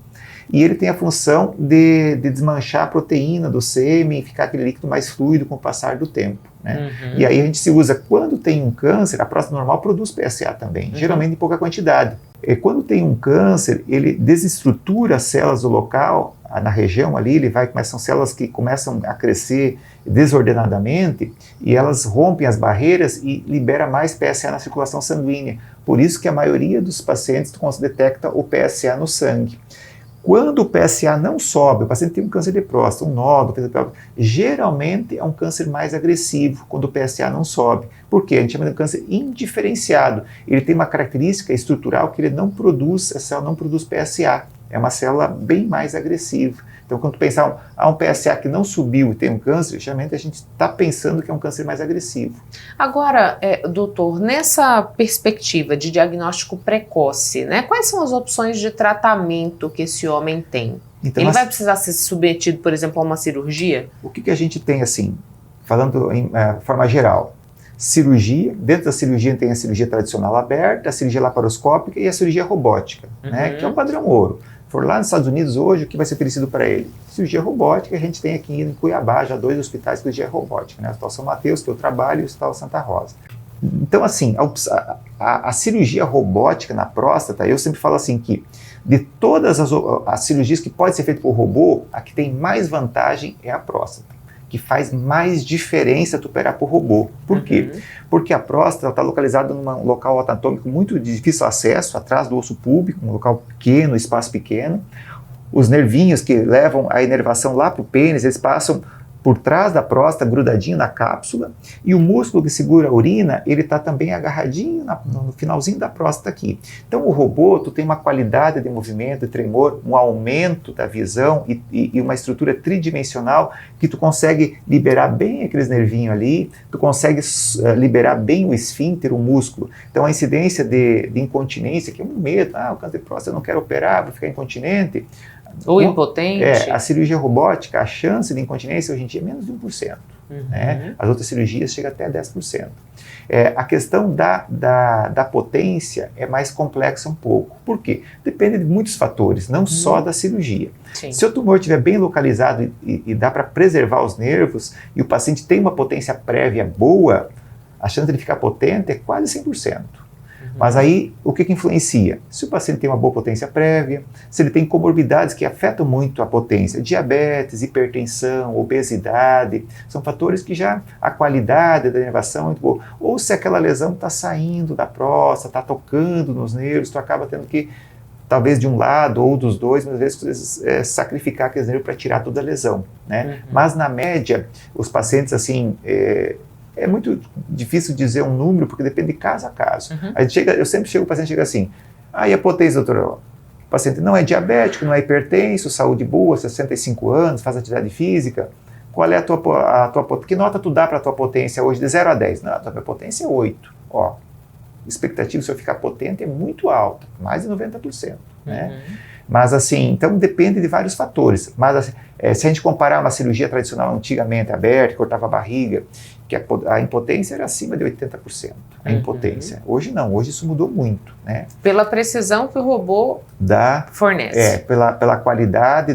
e ele tem a função de desmanchar a proteína do sêmen, ficar aquele líquido mais fluido com o passar do tempo. Né? E aí a gente se usa, quando tem um câncer, a próstata normal produz PSA também, geralmente em pouca quantidade. E quando tem um câncer, ele desestrutura as células do local, na região ali, são células que começam a crescer desordenadamente e elas rompem as barreiras e libera mais PSA na circulação sanguínea. Por isso que a maioria dos pacientes detecta o PSA no sangue. Quando o PSA não sobe, o paciente tem um câncer de próstata, um nódulo, geralmente é um câncer mais agressivo, quando o PSA não sobe. Por quê? A gente chama de câncer indiferenciado. Ele tem uma característica estrutural que essa célula não produz PSA. É uma célula bem mais agressiva. Então, quando tu pensar, um PSA que não subiu e tem um câncer, geralmente a gente está pensando que é um câncer mais agressivo. Agora, doutor, nessa perspectiva de diagnóstico precoce, né, quais são as opções de tratamento que esse homem tem? Então, ele vai precisar ser submetido, por exemplo, a uma cirurgia? O que a gente tem, assim, falando em forma geral? Cirurgia, dentro da cirurgia tem a cirurgia tradicional aberta, a cirurgia laparoscópica e a cirurgia robótica, né, que é um padrão ouro. For lá nos Estados Unidos hoje, o que vai ser oferecido para ele? Cirurgia robótica, a gente tem aqui em Cuiabá já 2 hospitais de cirurgia robótica, né? O Hospital São Mateus, que eu trabalho, e o Hospital Santa Rosa. Então, assim, a cirurgia robótica na próstata, eu sempre falo assim que de todas as cirurgias que podem ser feitas por robô, a que tem mais vantagem é a próstata, que faz mais diferença tu operar por robô. Por quê? Porque a próstata está localizada num local anatômico muito de difícil acesso, atrás do osso púbico, um local pequeno, espaço pequeno. Os nervinhos que levam a inervação lá para o pênis, eles passam por trás da próstata, grudadinho na cápsula, e o músculo que segura a urina, ele está também agarradinho no finalzinho da próstata aqui. Então o robô, tu tem uma qualidade de movimento, de tremor, um aumento da visão e uma estrutura tridimensional que tu consegue liberar bem aqueles nervinhos ali, tu consegue liberar bem o esfíncter, o músculo. Então a incidência de incontinência, que é um medo, o câncer de próstata eu não quero operar, vou ficar incontinente, ou impotente. A cirurgia robótica, a chance de incontinência hoje em dia é menos de 1%. Né? As outras cirurgias chegam até 10%. A questão da potência é mais complexa um pouco. Por quê? Depende de muitos fatores, não só da cirurgia. Sim. Se o tumor estiver bem localizado e dá para preservar os nervos e o paciente tem uma potência prévia boa, a chance de ele ficar potente é quase 100%. Mas aí, o que influencia? Se o paciente tem uma boa potência prévia, se ele tem comorbidades que afetam muito a potência, diabetes, hipertensão, obesidade, são fatores que já a qualidade da inervação é muito boa. Ou se aquela lesão está saindo da próstata, está tocando nos nervos, tu acaba tendo que, talvez de um lado ou dos dois, mas às vezes sacrificar aqueles nervos para tirar toda a lesão, né? Mas na média, os pacientes assim... É muito difícil dizer um número, porque depende de caso a caso. Eu sempre chego, o paciente chega assim, e a potência, doutor? O paciente não é diabético, não é hipertenso, saúde boa, 65 anos, faz atividade física. Qual é a tua potência? Que nota tu dá para a tua potência hoje de 0 a 10? Não, a tua potência é 8. Expectativa se eu ficar potente é muito alta, mais de 90%. Né? Mas assim, então depende de vários fatores. Mas assim, se a gente comparar uma cirurgia tradicional antigamente, aberta, cortava a barriga, que a impotência era acima de 80%, a impotência. Hoje não, hoje isso mudou muito. Né? Pela precisão que o robô fornece. Pela qualidade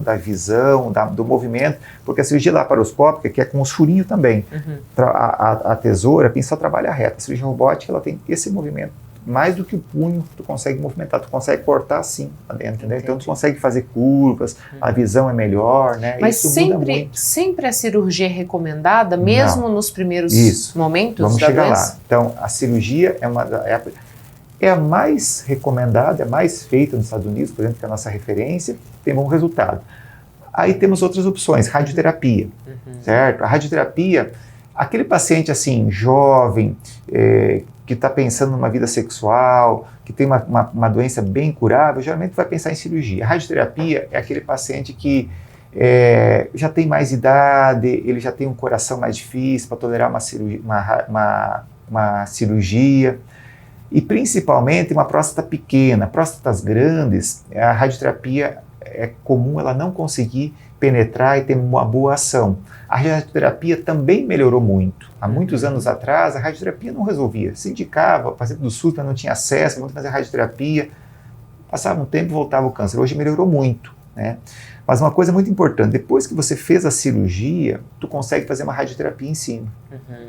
da visão, do movimento, porque a cirurgia laparoscópica, que é com os furinhos também, a tesoura, a pinça só trabalha reta. A cirurgia robótica, ela tem esse movimento. Mais do que o punho, tu consegue movimentar, tu consegue cortar assim, entendeu? Então tu consegue fazer curvas, a visão é melhor, né? Mas isso muda muito. Sempre a cirurgia é recomendada, mesmo nos primeiros momentos Vamos da chegar doença? lá. Então a cirurgia é a mais recomendada, é a mais feita nos Estados Unidos, por exemplo, que é a nossa referência, tem bom resultado. Aí temos outras opções, radioterapia, certo? A radioterapia, aquele paciente assim, jovem, que está pensando numa vida sexual, que tem uma doença bem curável, geralmente vai pensar em cirurgia. A radioterapia é aquele paciente que já tem mais idade, ele já tem um coração mais difícil para tolerar uma cirurgia, e principalmente uma próstata pequena. Próstatas grandes, a radioterapia é comum ela não conseguir penetrar e ter uma boa ação. A radioterapia também melhorou muito. Há muitos anos atrás, a radioterapia não resolvia. Se indicava, o paciente do SUS não tinha acesso, vamos fazer radioterapia. Passava um tempo e voltava o câncer. Hoje melhorou muito, né? Mas uma coisa muito importante, depois que você fez a cirurgia, tu consegue fazer uma radioterapia em cima,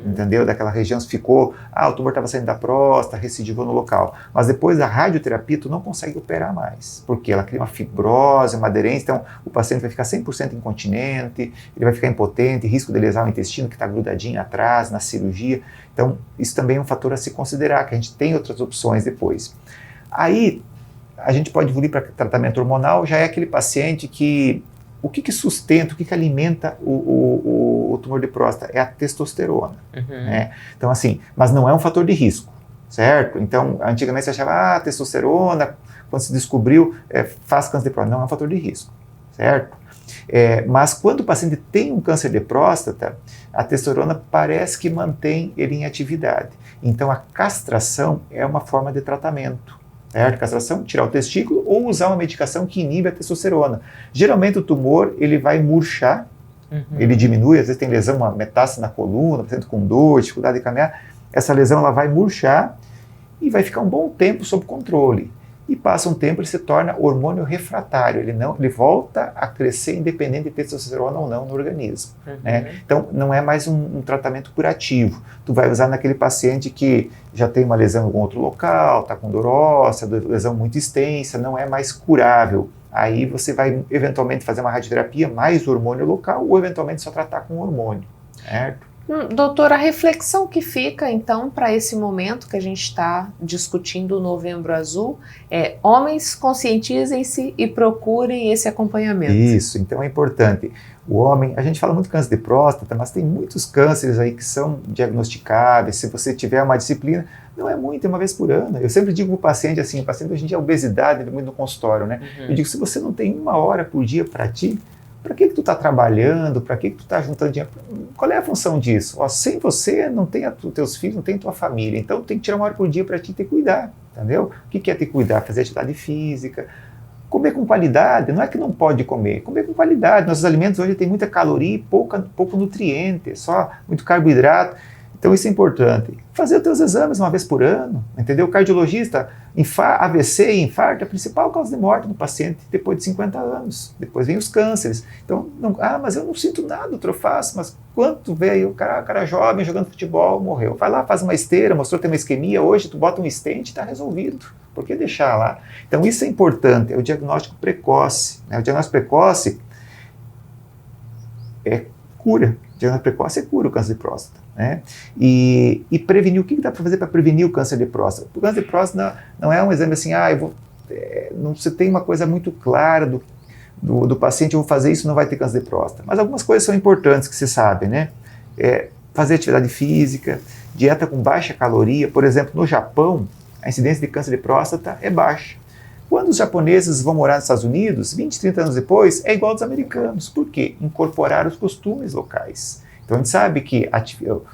entendeu? Daquela região que ficou, o tumor estava saindo da próstata, recidivou no local. Mas depois da radioterapia, tu não consegue operar mais, porque ela cria uma fibrose, uma aderência, então o paciente vai ficar 100% incontinente, ele vai ficar impotente, risco de lesar o intestino que está grudadinho atrás, na cirurgia. Então, isso também é um fator a se considerar, que a gente tem outras opções depois. Aí, a gente pode evoluir para tratamento hormonal, já é aquele paciente que, o que sustenta, o que alimenta o tumor de próstata? É a testosterona. Né? Então assim, mas não é um fator de risco, certo? Então, antigamente você achava, testosterona, quando se descobriu, faz câncer de próstata. Não é um fator de risco, certo? Mas quando o paciente tem um câncer de próstata, a testosterona parece que mantém ele em atividade. Então a castração é uma forma de tratamento. Certo? Castração, tirar o testículo ou usar uma medicação que inibe a testosterona. Geralmente o tumor ele vai murchar, ele diminui, às vezes tem lesão, uma metástase na coluna, paciente com dor, dificuldade de caminhar, essa lesão ela vai murchar e vai ficar um bom tempo sob controle. E passa um tempo, ele se torna hormônio refratário, ele volta a crescer independente de testosterona ou não no organismo. Né? Então, não é mais um tratamento curativo. Tu vai usar naquele paciente que já tem uma lesão em algum outro local, está com dor óssea, lesão muito extensa, não é mais curável. Aí você vai eventualmente fazer uma radioterapia mais hormônio local ou eventualmente só tratar com hormônio. Certo? Doutor, a reflexão que fica, então, para esse momento que a gente está discutindo o Novembro Azul é: homens, conscientizem-se e procurem esse acompanhamento. Isso, então é importante. O homem, a gente fala muito de câncer de próstata, mas tem muitos cânceres aí que são diagnosticáveis. Se você tiver uma disciplina, não é muito, é uma vez por ano. Eu sempre digo para o paciente assim, o paciente hoje em dia é obesidade, muito no consultório, né? Eu digo, se você não tem 1 hora por dia para ti, para que tu está trabalhando? Para que tu está juntando dinheiro? Qual é a função disso? Sem você, não tem os teus filhos, não tem tua família. Então, tem que tirar 1 hora por dia para ti te cuidar, entendeu? O que é te cuidar? Fazer atividade física, comer com qualidade. Não é que não pode comer com qualidade. Nossos alimentos hoje têm muita caloria e pouco nutriente, só muito carboidrato. Então, isso é importante. Fazer os teus exames 1 vez por ano, entendeu? O cardiologista, AVC e infarto é a principal causa de morte no paciente depois de 50 anos. Depois vem os cânceres. Então, mas eu não sinto nada, doutor, faço. Mas quanto veio o cara jovem jogando futebol, morreu. Vai lá, faz uma esteira, mostrou que tem uma isquemia, hoje tu bota um stent e está resolvido. Por que deixar lá? Então, isso é importante, é o diagnóstico precoce. Né? O diagnóstico precoce é cura. O diagnóstico precoce é cura o câncer de próstata. Né? E prevenir, o que dá para fazer para prevenir o câncer de próstata? O câncer de próstata não é um exame assim, não você tem uma coisa muito clara do paciente, eu vou fazer isso, não vai ter câncer de próstata. Mas algumas coisas são importantes que se sabe, né? Fazer atividade física, dieta com baixa caloria. Por exemplo, no Japão, a incidência de câncer de próstata é baixa. Quando os japoneses vão morar nos Estados Unidos, 20, 30 anos depois, é igual aos americanos. Por quê? Incorporar os costumes locais. Então a gente sabe que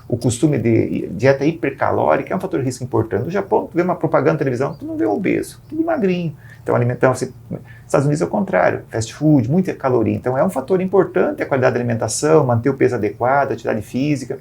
o costume de dieta hipercalórica é um fator de risco importante. No Japão, tu vê uma propaganda na televisão, tu não vê obeso, tudo magrinho. Então nos Estados Unidos é o contrário, fast food, muita caloria. Então é um fator importante a qualidade da alimentação, manter o peso adequado, atividade física.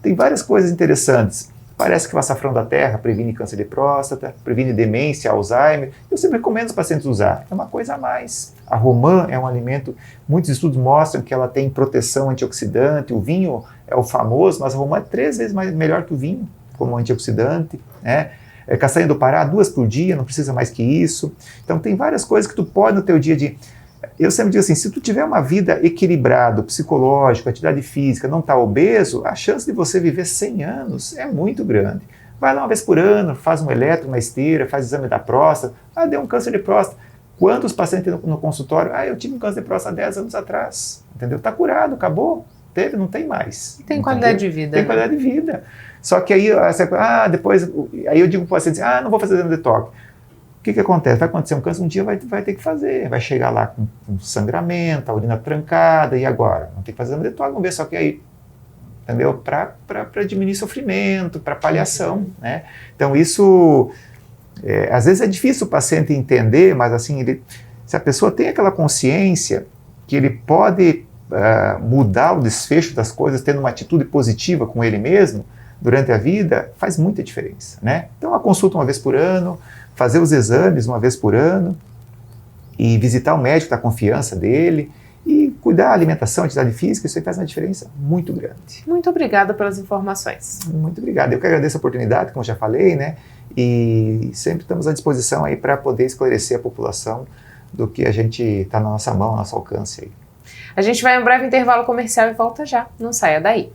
Tem várias coisas interessantes. Parece que o açafrão da terra previne câncer de próstata, previne demência, Alzheimer. Eu sempre recomendo os pacientes usar. É uma coisa a mais. A romã é um alimento, muitos estudos mostram que ela tem proteção antioxidante. O vinho é o famoso, mas a romã é 3 vezes melhor que o vinho como antioxidante. Né? Castanha do Pará, 2 por dia, não precisa mais que isso. Então tem várias coisas que tu pode no teu dia de... Eu sempre digo assim, se tu tiver uma vida equilibrada, psicológica, atividade física, não está obeso, a chance de você viver 100 anos é muito grande. Vai lá 1 vez por ano, faz um eletro, uma esteira, faz exame da próstata, deu um câncer de próstata. Quantos pacientes no consultório? Eu tive um câncer de próstata 10 anos atrás, entendeu? Está curado, acabou, não tem mais. Tem qualidade de vida. Tem qualidade de vida. Só que aí, depois, aí eu digo para o paciente, não vou fazer exame de toque. O que acontece? Vai acontecer um câncer, um dia vai ter que fazer, vai chegar lá com sangramento, a urina trancada, e agora? Vamos ter que fazer exame de toque, vamos ver, só que aí, entendeu? Para diminuir sofrimento, para paliação, né? Então isso, às vezes é difícil o paciente entender, mas assim, se a pessoa tem aquela consciência que ele pode mudar o desfecho das coisas, tendo uma atitude positiva com ele mesmo, durante a vida, faz muita diferença, né? Então a consulta 1 vez por ano, fazer os exames 1 vez por ano e visitar o médico da confiança dele e cuidar da alimentação, atividade física, isso aí faz uma diferença muito grande. Muito obrigada pelas informações. Muito obrigado. Eu que agradeço a oportunidade, como já falei, né? E sempre estamos à disposição aí para poder esclarecer a população do que a gente está na nossa mão, ao nosso alcance aí. A gente vai em um breve intervalo comercial e volta já. Não saia daí.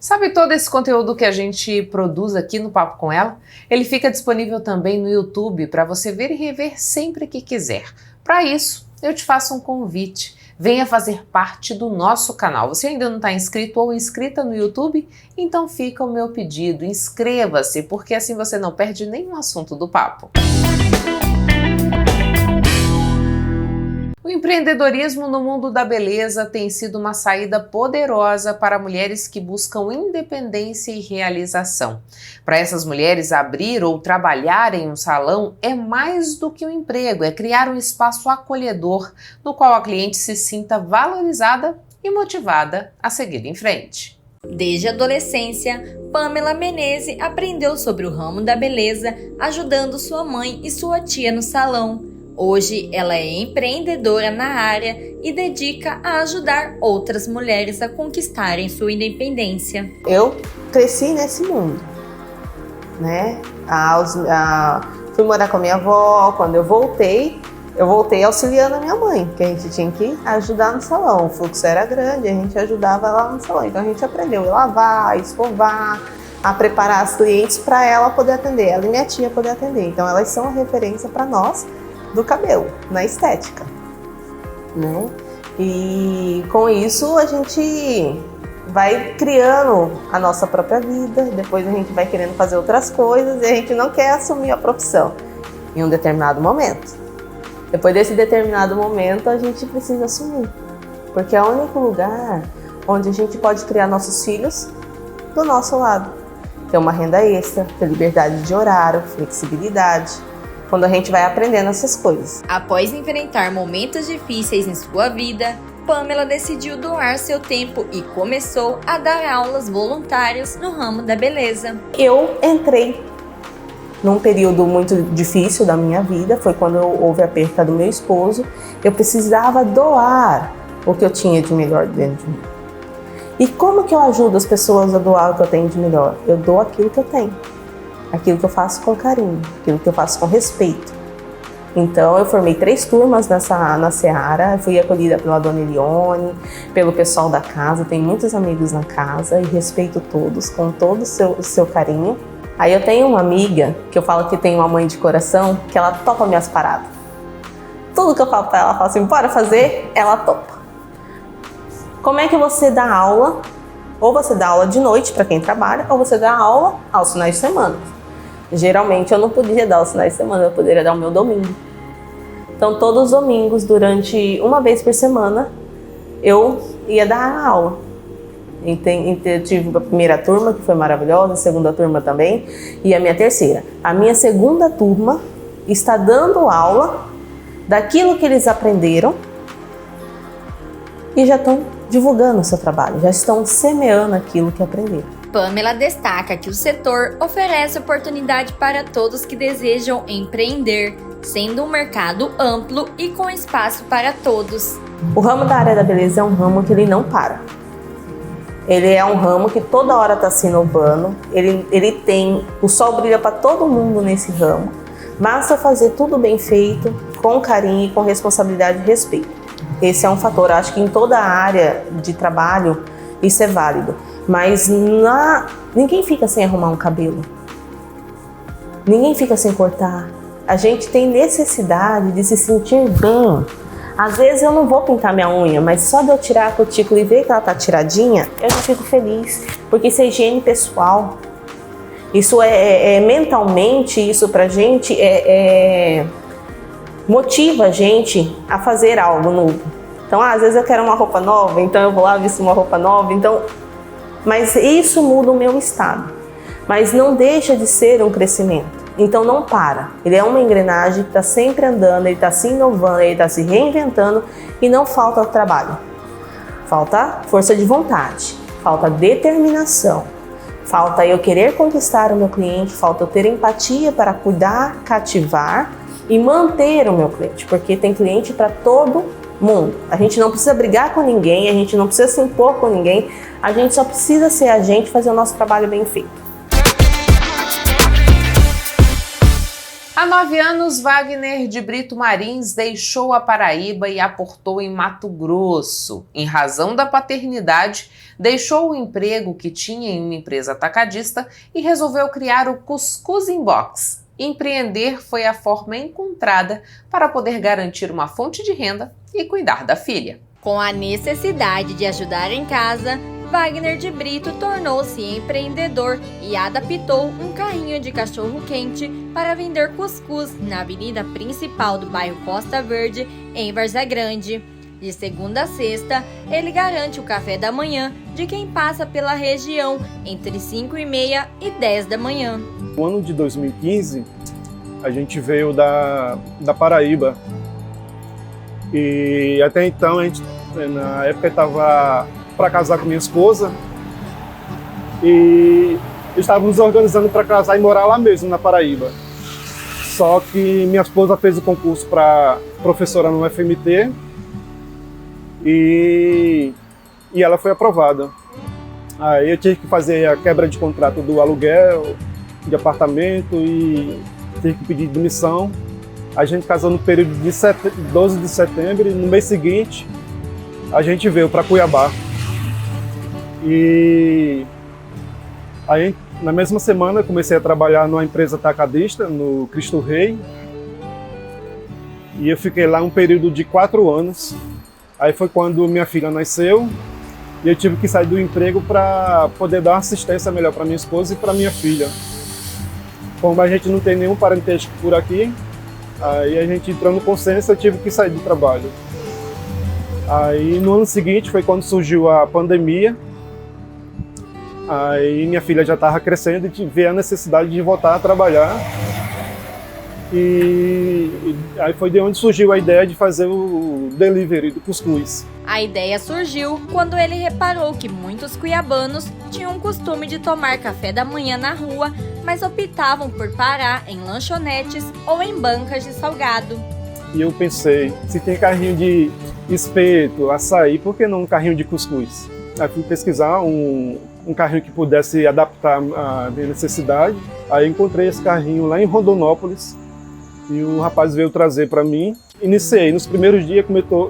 Sabe todo esse conteúdo que a gente produz aqui no Papo com Ela? Ele fica disponível também no YouTube para você ver e rever sempre que quiser. Para isso, eu te faço um convite. Venha fazer parte do nosso canal. Você ainda não está inscrito ou inscrita no YouTube? Então fica o meu pedido, inscreva-se, porque assim você não perde nenhum assunto do Papo. O empreendedorismo no mundo da beleza tem sido uma saída poderosa para mulheres que buscam independência e realização. Para essas mulheres, abrir ou trabalhar em um salão é mais do que um emprego, é criar um espaço acolhedor no qual a cliente se sinta valorizada e motivada a seguir em frente. Desde a adolescência, Pamela Menezes aprendeu sobre o ramo da beleza, ajudando sua mãe e sua tia no salão. Hoje, ela é empreendedora na área e dedica a ajudar outras mulheres a conquistarem sua independência. Eu cresci nesse mundo, né? Fui morar com a minha avó. Quando eu voltei auxiliando a minha mãe, que a gente tinha que ajudar no salão. O fluxo era grande, a gente ajudava lá no salão. Então a gente aprendeu a lavar, a escovar, a preparar as clientes para ela poder atender, ela e minha tia poder atender. Então elas são a referência para nós do cabelo, na estética, né? E com isso a gente vai criando a nossa própria vida, depois a gente vai querendo fazer outras coisas e a gente não quer assumir a profissão em um determinado momento. Depois desse determinado momento a gente precisa assumir, porque é o único lugar onde a gente pode criar nossos filhos do nosso lado, ter uma renda extra, ter liberdade de horário, flexibilidade, quando a gente vai aprendendo essas coisas. Após enfrentar momentos difíceis em sua vida, Pamela decidiu doar seu tempo e começou a dar aulas voluntárias no ramo da beleza. Eu entrei num período muito difícil da minha vida, foi quando houve a perda do meu esposo. Eu precisava doar o que eu tinha de melhor dentro de mim. E como que eu ajudo as pessoas a doar o que eu tenho de melhor? Eu dou aquilo que eu tenho. Aquilo que eu faço com carinho, aquilo que eu faço com respeito. Então eu formei 3 turmas na Seara, fui acolhida pela Dona Elione, pelo pessoal da casa, tenho muitos amigos na casa e respeito todos, com todo o seu carinho. Aí eu tenho uma amiga, que eu falo que tem uma mãe de coração, que ela topa minhas paradas. Tudo que eu falo pra ela, ela fala assim, bora fazer, ela topa. Como é que você dá aula? Ou você dá aula de noite para quem trabalha, ou você dá aula aos finais de semana. Geralmente eu não podia dar aos finais de semana, eu poderia dar o meu domingo. Então todos os domingos, durante uma vez por semana, eu ia dar aula. Eu tive a primeira turma, que foi maravilhosa, a segunda turma também, e a minha terceira. A minha segunda turma está dando aula daquilo que eles aprenderam e já estão divulgando o seu trabalho, já estão semeando aquilo que aprenderam. Pamela destaca que o setor oferece oportunidade para todos que desejam empreender, sendo um mercado amplo e com espaço para todos. O ramo da área da beleza é um ramo que ele não para. Ele é um ramo que toda hora está se inovando, ele tem, o sol brilha para todo mundo nesse ramo. Basta fazer tudo bem feito, com carinho, com responsabilidade e respeito. Esse é um fator, acho que em toda a área de trabalho isso é válido. Mas ninguém fica sem arrumar um cabelo. Ninguém fica sem cortar. A gente tem necessidade de se sentir bem. Às vezes eu não vou pintar minha unha, mas só de eu tirar a cutícula e ver que ela tá tiradinha, eu já fico feliz. Porque isso é higiene pessoal. Isso mentalmente, isso pra gente motiva a gente a fazer algo novo. Então, às vezes eu quero uma roupa nova, então eu vou lá visto uma roupa nova, mas isso muda o meu estado. Mas não deixa de ser um crescimento. Então não para. Ele é uma engrenagem que está sempre andando, ele está se inovando, ele está se reinventando e não falta trabalho. Falta força de vontade, falta determinação, falta eu querer conquistar o meu cliente, falta eu ter empatia para cuidar, cativar e manter o meu cliente, porque tem cliente para todo mundo. A gente não precisa brigar com ninguém, a gente não precisa se impor com ninguém, a gente só precisa ser a gente, fazer o nosso trabalho bem feito. Há 9 anos, Wagner de Brito Marins deixou a Paraíba e aportou em Mato Grosso. Em razão da paternidade, deixou o emprego que tinha em uma empresa atacadista e resolveu criar o Cuscuz Inbox. Empreender foi a forma encontrada para poder garantir uma fonte de renda e cuidar da filha. Com a necessidade de ajudar em casa, Wagner de Brito tornou-se empreendedor e adaptou um carrinho de cachorro-quente para vender cuscuz na avenida principal do bairro Costa Verde, em Várzea Grande. De segunda a sexta, ele garante o café da manhã de quem passa pela região entre 5h30 e 10 da manhã. No ano de 2015, a gente veio da Paraíba. E até então, na época, eu estava para casar com minha esposa e estávamos organizando para casar e morar lá mesmo, na Paraíba. Só que minha esposa fez o concurso para professora no FMT e ela foi aprovada. Aí eu tive que fazer a quebra de contrato do aluguel de apartamento e tive que pedir demissão. A gente casou no período de 12 de setembro e no mês seguinte a gente veio para Cuiabá. E aí, na mesma semana, eu comecei a trabalhar numa empresa atacadista, no Cristo Rei. E eu fiquei lá um período de 4 anos. Aí foi quando minha filha nasceu e eu tive que sair do emprego para poder dar uma assistência melhor para minha esposa e para minha filha. Como a gente não tem nenhum parentesco por aqui, aí a gente entrou no consenso e eu tive que sair do trabalho. Aí no ano seguinte foi quando surgiu a pandemia. Aí minha filha já estava crescendo e veio a necessidade de voltar a trabalhar. E aí foi de onde surgiu a ideia de fazer o delivery do cuscuz. A ideia surgiu quando ele reparou que muitos cuiabanos tinham o costume de tomar café da manhã na rua, mas optavam por parar em lanchonetes ou em bancas de salgado. E eu pensei, se tem carrinho de espeto, açaí, por que não um carrinho de cuscuz? Aí fui pesquisar um carrinho que pudesse adaptar a minha necessidade. Aí encontrei esse carrinho lá em Rondonópolis e o rapaz veio trazer para mim. Iniciei, nos primeiros dias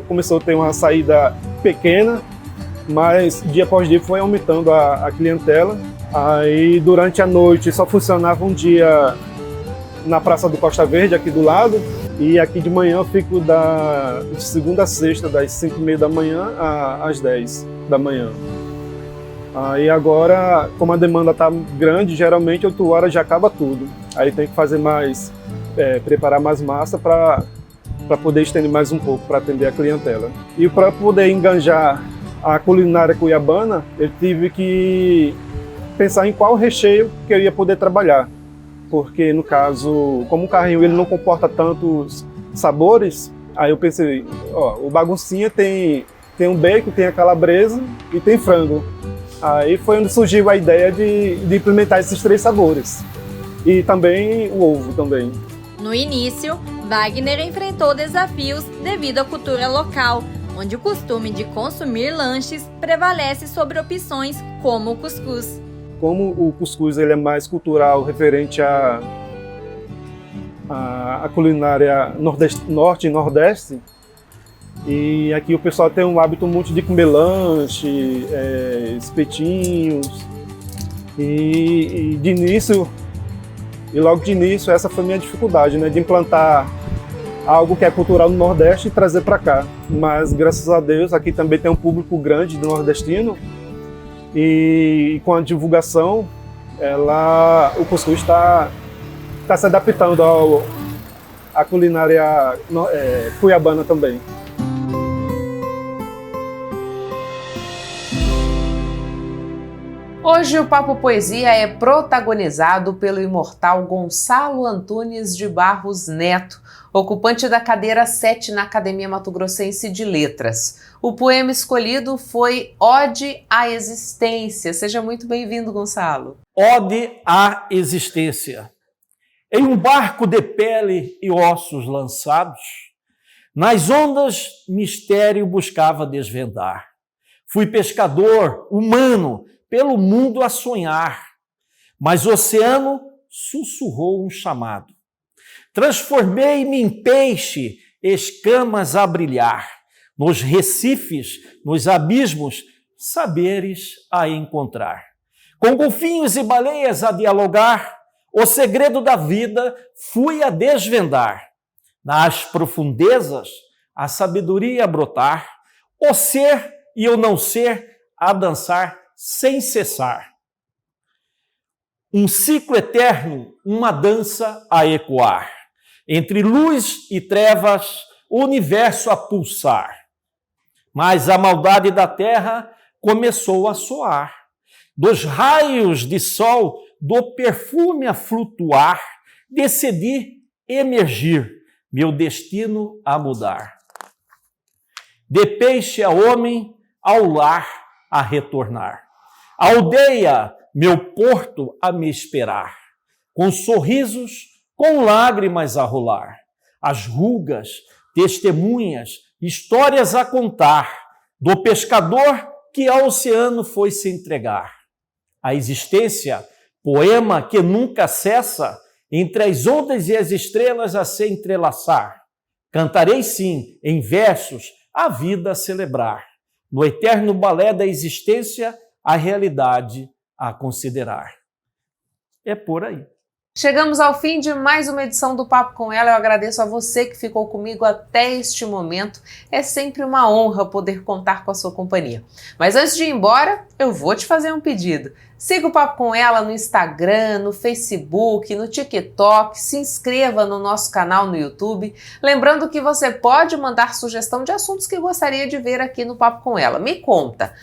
começou a ter uma saída pequena, mas dia após dia foi aumentando a clientela. Aí durante a noite só funcionava um dia na Praça do Costa Verde, aqui do lado, e aqui de manhã eu fico de segunda a sexta, das 5h30 da manhã às 10 da manhã. Aí agora, como a demanda está grande, geralmente 8 horas já acaba tudo. Aí tem que fazer mais, preparar mais massa para poder estender mais um pouco, para atender a clientela. E para poder enganjar a culinária cuiabana, eu tive que pensar em qual recheio que eu ia poder trabalhar. Porque no caso, como o carrinho ele não comporta tantos sabores, aí eu pensei, o baguncinha tem um bacon, tem a calabresa e tem frango. Aí foi onde surgiu a ideia de implementar esses 3 sabores. E também o ovo também. No início, Wagner enfrentou desafios devido à cultura local, onde o costume de consumir lanches prevalece sobre opções como o cuscuz. Como o cuscuz ele é mais cultural, referente à culinária norte e nordeste, e aqui o pessoal tem um hábito muito de comer lanche, espetinhos, e logo de início essa foi a minha dificuldade, né, de implantar algo que é cultural no Nordeste e trazer para cá. Mas graças a Deus aqui também tem um público grande do nordestino, e com a divulgação o cuscuz está se adaptando à culinária cuiabana também. Hoje o Papo Poesia é protagonizado pelo imortal Gonçalo Antunes de Barros Neto, ocupante da cadeira 7 na Academia Mato Grossense de Letras. O poema escolhido foi Ode à Existência. Seja muito bem-vindo, Gonçalo. Ode à Existência. Em um barco de pele e ossos lançados, nas ondas mistério buscava desvendar. Fui pescador humano, pelo mundo a sonhar, mas o oceano sussurrou um chamado. Transformei-me em peixe, escamas a brilhar, nos recifes, nos abismos, saberes a encontrar. Com golfinhos e baleias a dialogar, o segredo da vida fui a desvendar. Nas profundezas, a sabedoria a brotar, o ser e o não ser a dançar sem cessar. Um ciclo eterno, uma dança a ecoar. Entre luz e trevas, o universo a pulsar. Mas a maldade da terra começou a soar. Dos raios de sol, do perfume a flutuar, decidi emergir, meu destino a mudar. De peixe a homem, ao lar a retornar. A aldeia, meu porto a me esperar. Com sorrisos, com lágrimas a rolar. As rugas, testemunhas, histórias a contar. Do pescador que ao oceano foi se entregar. A existência, poema que nunca cessa, entre as ondas e as estrelas a se entrelaçar. Cantarei sim, em versos, a vida a celebrar. No eterno balé da existência, a realidade a considerar. É por aí. Chegamos ao fim de mais uma edição do Papo com Ela. Eu agradeço a você que ficou comigo até este momento. É sempre uma honra poder contar com a sua companhia. Mas antes de ir embora, eu vou te fazer um pedido. Siga o Papo com Ela no Instagram, no Facebook, no TikTok. Se inscreva no nosso canal no YouTube. Lembrando que você pode mandar sugestão de assuntos que gostaria de ver aqui no Papo com Ela. Me conta.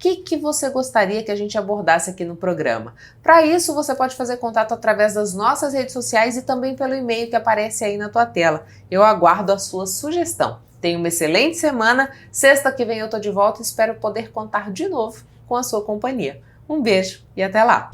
O que você gostaria que a gente abordasse aqui no programa? Para isso, você pode fazer contato através das nossas redes sociais e também pelo e-mail que aparece aí na tua tela. Eu aguardo a sua sugestão. Tenha uma excelente semana. Sexta que vem eu tô de volta e espero poder contar de novo com a sua companhia. Um beijo e até lá!